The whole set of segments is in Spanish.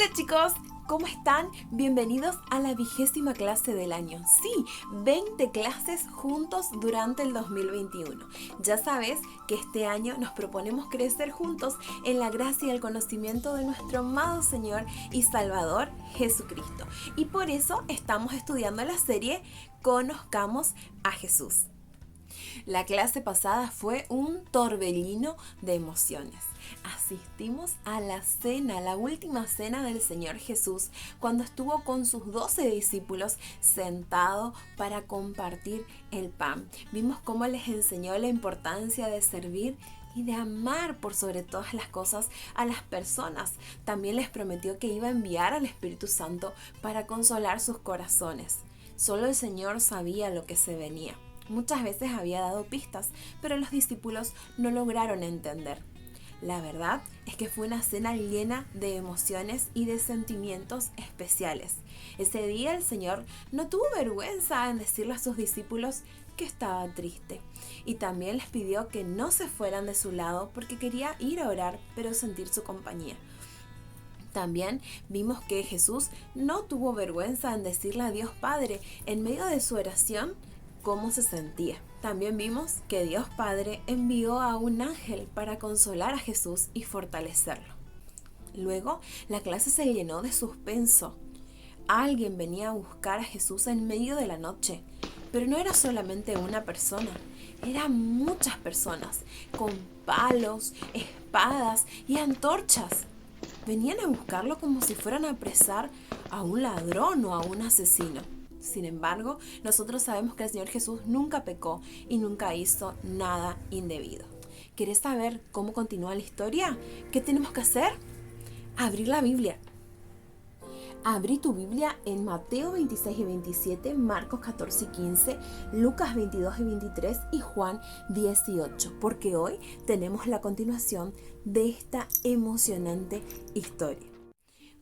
Hola chicos, ¿cómo están? Bienvenidos a la 20ª clase del año. Sí, 20 clases juntos durante el 2021. Ya sabes que este año nos proponemos crecer juntos en la gracia y el conocimiento de nuestro amado Señor y Salvador Jesucristo. Y por eso estamos estudiando la serie Conozcamos a Jesús. La clase pasada fue un torbellino de emociones. Asistimos a la cena, la última cena del Señor Jesús, cuando estuvo con sus 12 discípulos sentado para compartir el pan. Vimos cómo les enseñó la importancia de servir y de amar por sobre todas las cosas a las personas. También les prometió que iba a enviar al Espíritu Santo para consolar sus corazones. Solo el Señor sabía lo que se venía. Muchas veces había dado pistas, pero los discípulos no lograron entender. La verdad es que fue una cena llena de emociones y de sentimientos especiales. Ese día el Señor no tuvo vergüenza en decirle a sus discípulos que estaba triste. Y también les pidió que no se fueran de su lado porque quería ir a orar, pero sentir su compañía. También vimos que Jesús no tuvo vergüenza en decirle a Dios Padre en medio de su oración cómo se sentía. También vimos que Dios Padre envió a un ángel para consolar a Jesús y fortalecerlo. Luego, la clase se llenó de suspenso. Alguien venía a buscar a Jesús en medio de la noche, pero no era solamente una persona, eran muchas personas, con palos, espadas y antorchas. Venían a buscarlo como si fueran a apresar a un ladrón o a un asesino. Sin embargo, nosotros sabemos que el Señor Jesús nunca pecó y nunca hizo nada indebido. ¿Quieres saber cómo continúa la historia? ¿Qué tenemos que hacer? Abrir la Biblia. Abrí tu Biblia en Mateo 26 y 27, Marcos 14 y 15, Lucas 22 y 23 y Juan 18, porque hoy tenemos la continuación de esta emocionante historia.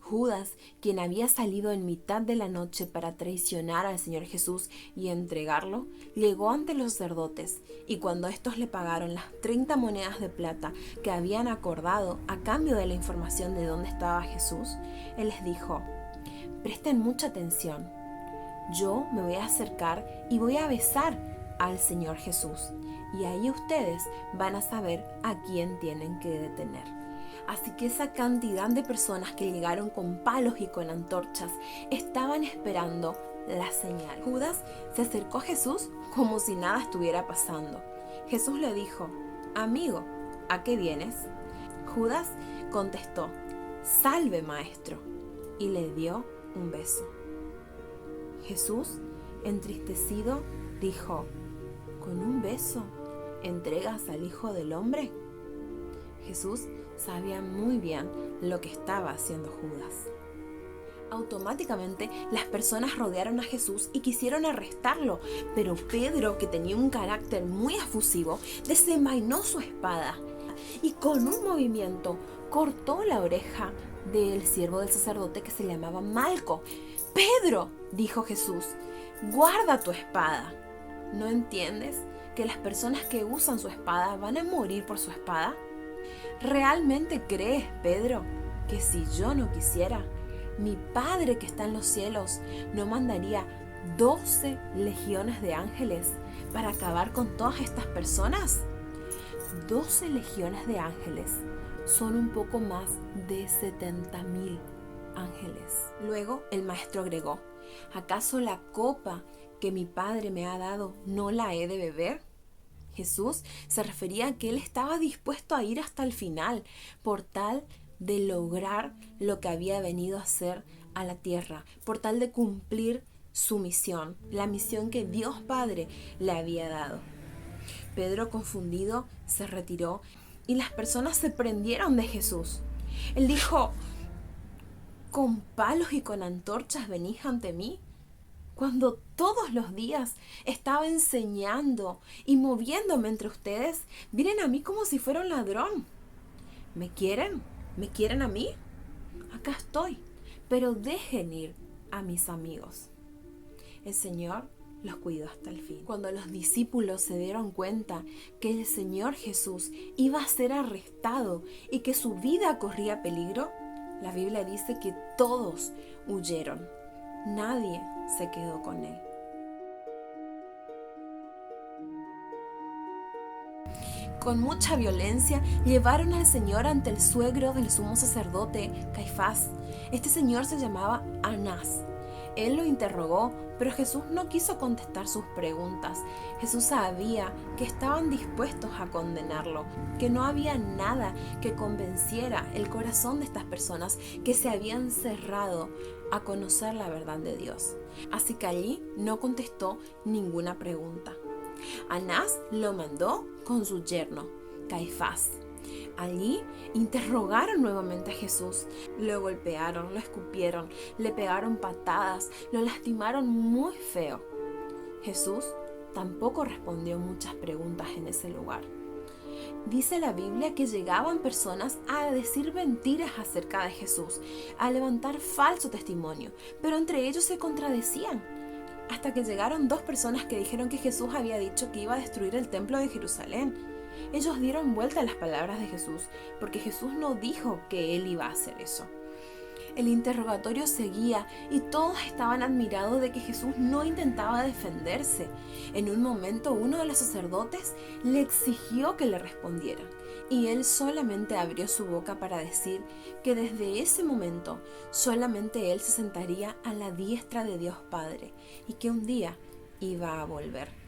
Judas, quien había salido en mitad de la noche para traicionar al Señor Jesús y entregarlo, llegó ante los sacerdotes, y cuando estos le pagaron las 30 monedas de plata que habían acordado a cambio de la información de dónde estaba Jesús, él les dijo: presten mucha atención. Yo me voy a acercar y voy a besar al Señor Jesús, y ahí ustedes van a saber a quién tienen que detener. Así que esa cantidad de personas que llegaron con palos y con antorchas estaban esperando la señal. Judas se acercó a Jesús como si nada estuviera pasando. Jesús le dijo: amigo, ¿a qué vienes? Judas contestó: salve, maestro, y le dio un beso. Jesús, entristecido, dijo: ¿con un beso entregas al Hijo del Hombre? Jesús sabía muy bien lo que estaba haciendo Judas. Automáticamente las personas rodearon a Jesús y quisieron arrestarlo, pero Pedro, que tenía un carácter muy efusivo, desenvainó su espada y con un movimiento cortó la oreja del siervo del sacerdote que se llamaba Malco. Pedro, dijo Jesús, guarda tu espada. ¿No entiendes que las personas que usan su espada van a morir por su espada? ¿Realmente crees, Pedro, que si yo no quisiera, mi Padre que está en los cielos no mandaría 12 legiones de ángeles para acabar con todas estas personas? 12 legiones de ángeles son un poco más de 70,000 ángeles. Luego el maestro agregó: ¿acaso la copa que mi Padre me ha dado no la he de beber? Jesús se refería a que él estaba dispuesto a ir hasta el final por tal de lograr lo que había venido a hacer a la tierra, por tal de cumplir su misión, la misión que Dios Padre le había dado. Pedro, confundido, se retiró y las personas se prendieron de Jesús. Él dijo: ¿con palos y con antorchas venís ante mí? Cuando todos los días estaba enseñando y moviéndome entre ustedes, vienen a mí como si fuera un ladrón. ¿Me quieren? ¿Me quieren a mí? Acá estoy, pero dejen ir a mis amigos. El Señor los cuidó hasta el fin. Cuando los discípulos se dieron cuenta que el Señor Jesús iba a ser arrestado y que su vida corría peligro, La Biblia dice que todos huyeron. Nadie se quedó con él. Con mucha violencia llevaron al Señor ante el suegro del sumo sacerdote, Caifás. Este señor se llamaba Anás. Él lo interrogó, pero Jesús no quiso contestar sus preguntas. Jesús sabía que estaban dispuestos a condenarlo, que no había nada que convenciera el corazón de estas personas que se habían cerrado a conocer la verdad de Dios. Así que allí no contestó ninguna pregunta. Anás lo mandó con su yerno, Caifás. Allí interrogaron nuevamente a Jesús. Lo golpearon, lo escupieron, le pegaron patadas, lo lastimaron muy feo. Jesús tampoco respondió muchas preguntas en ese lugar. Dice la Biblia que llegaban personas a decir mentiras acerca de Jesús, a levantar falso testimonio, pero entre ellos se contradecían. Hasta que llegaron dos personas que dijeron que Jesús había dicho que iba a destruir el templo de Jerusalén. Ellos dieron vuelta a las palabras de Jesús, porque Jesús no dijo que él iba a hacer eso. El interrogatorio seguía y todos estaban admirados de que Jesús no intentaba defenderse. En un momento uno de los sacerdotes le exigió que le respondiera, y él solamente abrió su boca para decir que desde ese momento solamente él se sentaría a la diestra de Dios Padre y que un día iba a volver.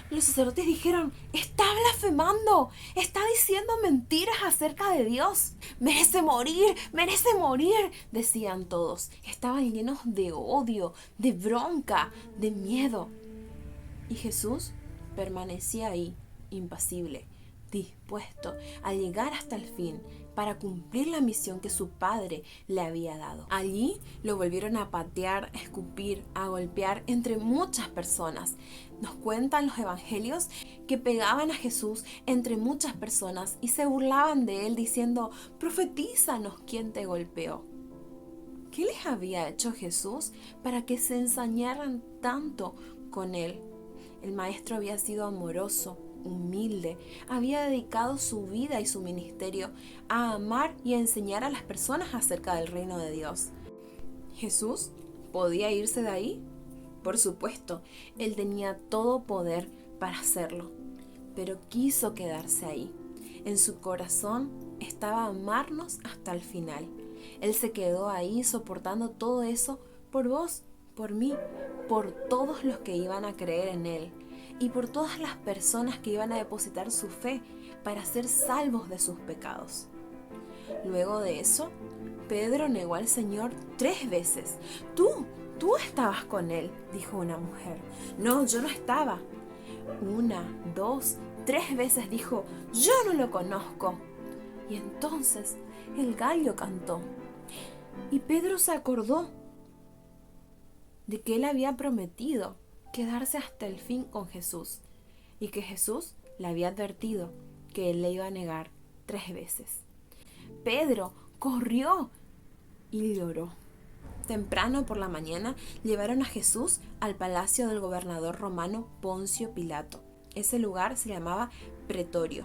Los sacerdotes dijeron: está blasfemando, está diciendo mentiras acerca de Dios. Merece morir, decían todos. Estaban llenos de odio, de bronca, de miedo. Y Jesús permanecía ahí, impasible, dispuesto a llegar hasta el fin para cumplir la misión que su padre le había dado. Allí lo volvieron a patear, a escupir, a golpear entre muchas personas. Nos cuentan los evangelios que pegaban a Jesús entre muchas personas y se burlaban de él diciendo: profetízanos quién te golpeó. ¿Qué les había hecho Jesús para que se ensañaran tanto con él? El maestro había sido amoroso, humilde, había dedicado su vida y su ministerio a amar y a enseñar a las personas acerca del reino de Dios. ¿Jesús podía irse de ahí? Por supuesto, él tenía todo poder para hacerlo, pero quiso quedarse ahí. En su corazón estaba amarnos hasta el final. Él se quedó ahí soportando todo eso por vos, por mí, por todos los que iban a creer en él y por todas las personas que iban a depositar su fe para ser salvos de sus pecados. Luego de eso, Pedro negó al Señor 3 veces. Tú estabas con él, dijo una mujer. No, yo no estaba. 1, 2, 3 veces dijo: yo no lo conozco. Y entonces el gallo cantó. Y Pedro se acordó de que él había prometido quedarse hasta el fin con Jesús y que Jesús le había advertido que él le iba a negar 3 veces. Pedro corrió y lloró. Temprano por la mañana llevaron a Jesús al palacio del gobernador romano Poncio Pilato. Ese lugar se llamaba Pretorio.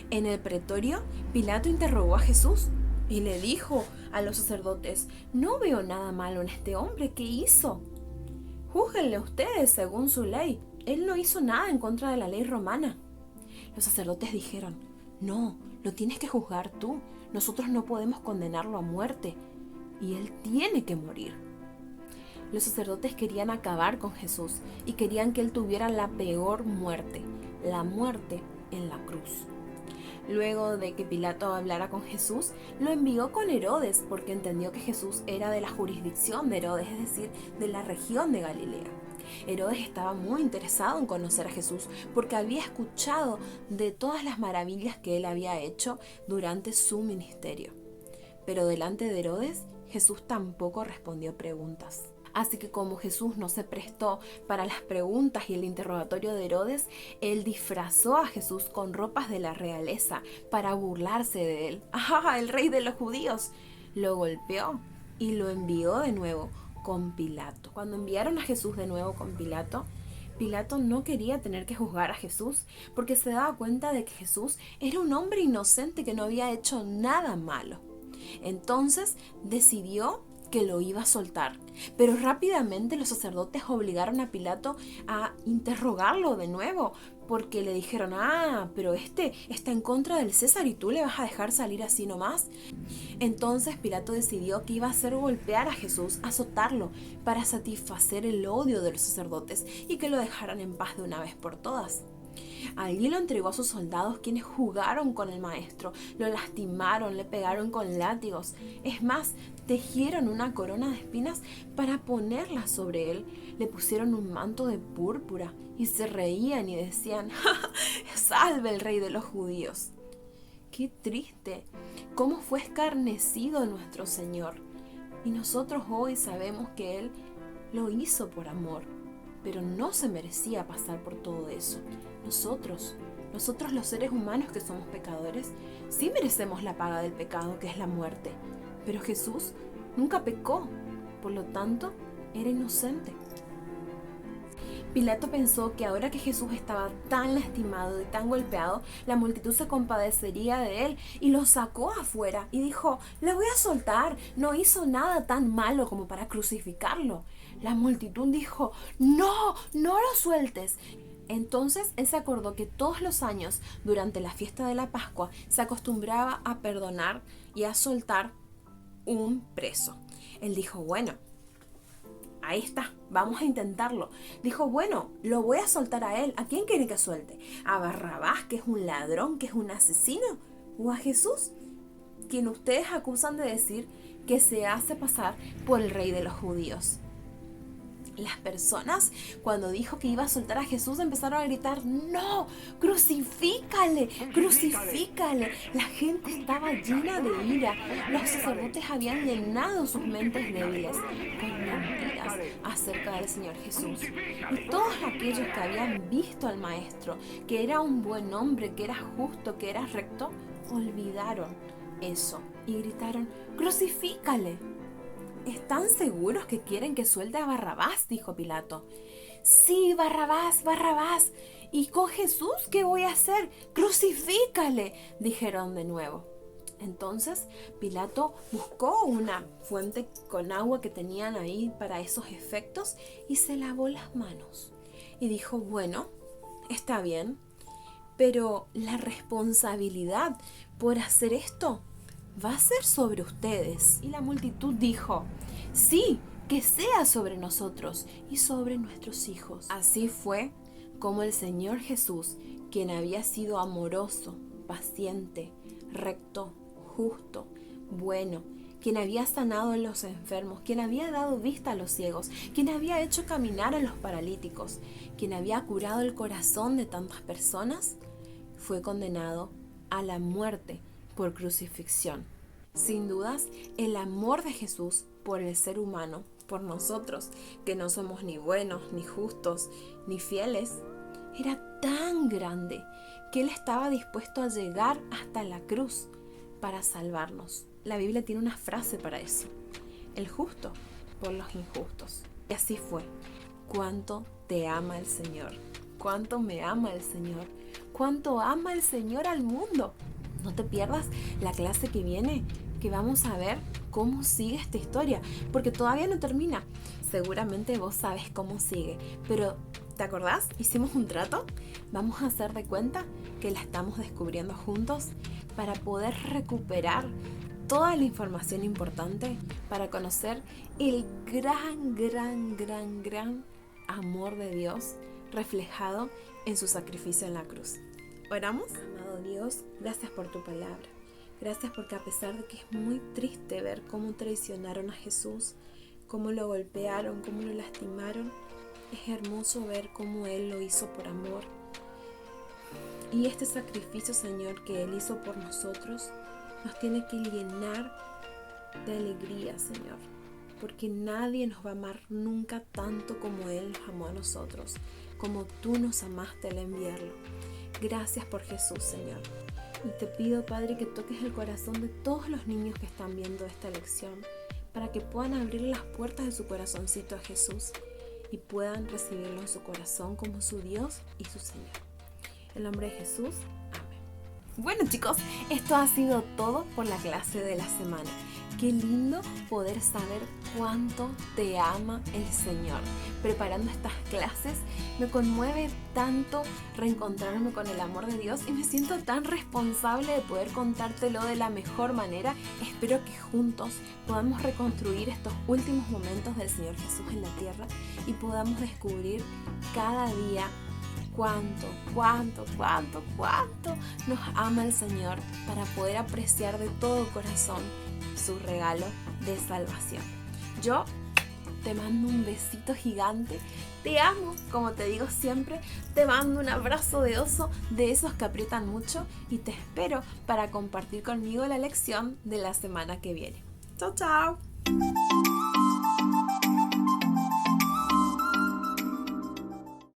En el Pretorio, Pilato interrogó a Jesús y le dijo a los sacerdotes: no veo nada malo en este hombre, ¿qué hizo? Júzguenle ustedes según su ley. Él no hizo nada en contra de la ley romana. Los sacerdotes dijeron: no, lo tienes que juzgar tú. Nosotros no podemos condenarlo a muerte y él tiene que morir. Los sacerdotes querían acabar con Jesús y querían que él tuviera la peor muerte, la muerte en la cruz. Luego de que Pilato hablara con Jesús, lo envió con Herodes porque entendió que Jesús era de la jurisdicción de Herodes, es decir, de la región de Galilea. Herodes estaba muy interesado en conocer a Jesús porque había escuchado de todas las maravillas que él había hecho durante su ministerio. Pero delante de Herodes, Jesús tampoco respondió preguntas. Así que como Jesús no se prestó para las preguntas y el interrogatorio de Herodes, él disfrazó a Jesús con ropas de la realeza para burlarse de él. ¡Ah, el rey de los judíos! Lo golpeó y lo envió de nuevo con Pilato. Cuando enviaron a Jesús de nuevo con Pilato, Pilato no quería tener que juzgar a Jesús porque se daba cuenta de que Jesús era un hombre inocente que no había hecho nada malo. Entonces decidió que lo iba a soltar, pero rápidamente los sacerdotes obligaron a Pilato a interrogarlo de nuevo, porque le dijeron, pero este está en contra del César y tú le vas a dejar salir así nomás. Entonces Pilato decidió que iba a hacer golpear a Jesús, azotarlo, para satisfacer el odio de los sacerdotes y que lo dejaran en paz de una vez por todas. Allí lo entregó a sus soldados, quienes jugaron con el maestro, lo lastimaron, le pegaron con látigos. Es más, tejieron una corona de espinas para ponerla sobre él. Le pusieron un manto de púrpura y se reían y decían, ¡salve el rey de los judíos! ¡Qué triste! ¿Cómo fue escarnecido nuestro Señor? Y nosotros hoy sabemos que Él lo hizo por amor, pero no se merecía pasar por todo eso. Nosotros los seres humanos que somos pecadores, sí merecemos la paga del pecado, que es la muerte. Pero Jesús nunca pecó, por lo tanto, era inocente. Pilato pensó que ahora que Jesús estaba tan lastimado y tan golpeado, la multitud se compadecería de él y lo sacó afuera y dijo, le voy a soltar, no hizo nada tan malo como para crucificarlo. La multitud dijo, no lo sueltes. Entonces él se acordó que todos los años, durante la fiesta de la Pascua, se acostumbraba a perdonar y a soltar un preso. Él dijo, bueno, ahí está, vamos a intentarlo. Dijo, bueno, lo voy a soltar a él. ¿A quién quiere que suelte? ¿A Barrabás, que es un ladrón, que es un asesino? ¿O a Jesús, quien ustedes acusan de decir que se hace pasar por el rey de los judíos? Las personas, cuando dijo que iba a soltar a Jesús, empezaron a gritar, ¡no! ¡Crucifícale! ¡Crucifícale! La gente estaba llena de ira. Los sacerdotes habían llenado sus mentes débiles con mentiras acerca del Señor Jesús. Y todos aquellos que habían visto al Maestro, que era un buen hombre, que era justo, que era recto, olvidaron eso y gritaron, ¡crucifícale! ¿Están seguros que quieren que suelte a Barrabás?, dijo Pilato. Sí, Barrabás, Barrabás. ¿Y con Jesús qué voy a hacer? ¡Crucifícale!, dijeron de nuevo. Entonces Pilato buscó una fuente con agua que tenían ahí para esos efectos y se lavó las manos. Y dijo, bueno, está bien, pero la responsabilidad por hacer esto va a ser sobre ustedes. Y la multitud dijo, sí, que sea sobre nosotros y sobre nuestros hijos. Así fue como el Señor Jesús, quien había sido amoroso, paciente, recto, justo, bueno, quien había sanado a los enfermos, quien había dado vista a los ciegos, quien había hecho caminar a los paralíticos, quien había curado el corazón de tantas personas, fue condenado a la muerte por crucifixión. Sin dudas, el amor de Jesús por el ser humano, por nosotros, que no somos ni buenos, ni justos, ni fieles, era tan grande que Él estaba dispuesto a llegar hasta la cruz para salvarnos. La Biblia tiene una frase para eso: el justo por los injustos. Y así fue. Cuánto te ama el Señor, cuánto me ama el Señor, cuánto ama el Señor al mundo. No te pierdas la clase que viene, que vamos a ver cómo sigue esta historia, porque todavía no termina. Seguramente vos sabes cómo sigue, pero ¿te acordás? Hicimos un trato. Vamos a hacer de cuenta que la estamos descubriendo juntos para poder recuperar toda la información importante para conocer el gran amor de Dios reflejado en su sacrificio en la cruz. ¿Oramos? Amado Dios, gracias por tu palabra. Gracias porque a pesar de que es muy triste ver cómo traicionaron a Jesús, cómo lo golpearon, cómo lo lastimaron, es hermoso ver cómo Él lo hizo por amor. Y este sacrificio, Señor, que Él hizo por nosotros, nos tiene que llenar de alegría, Señor, porque nadie nos va a amar nunca tanto como Él nos amó a nosotros, como tú nos amaste al enviarlo. Gracias por Jesús, Señor. Y te pido, Padre, que toques el corazón de todos los niños que están viendo esta lección, para que puedan abrir las puertas de su corazoncito a Jesús y puedan recibirlo en su corazón como su Dios y su Señor. En el nombre de Jesús, amén. Bueno chicos, esto ha sido todo por la clase de la semana. Qué lindo poder saber cuánto te ama el Señor. Preparando estas clases me conmueve tanto reencontrarme con el amor de Dios y me siento tan responsable de poder contártelo de la mejor manera. Espero que juntos podamos reconstruir estos últimos momentos del Señor Jesús en la tierra y podamos descubrir cada día cuánto nos ama el Señor para poder apreciar de todo corazón su regalo de salvación. Yo te mando un besito gigante, te amo, como te digo siempre, te mando un abrazo de oso, de esos que aprietan mucho, y te espero para compartir conmigo la lección de la semana que viene. ¡Chao, chao!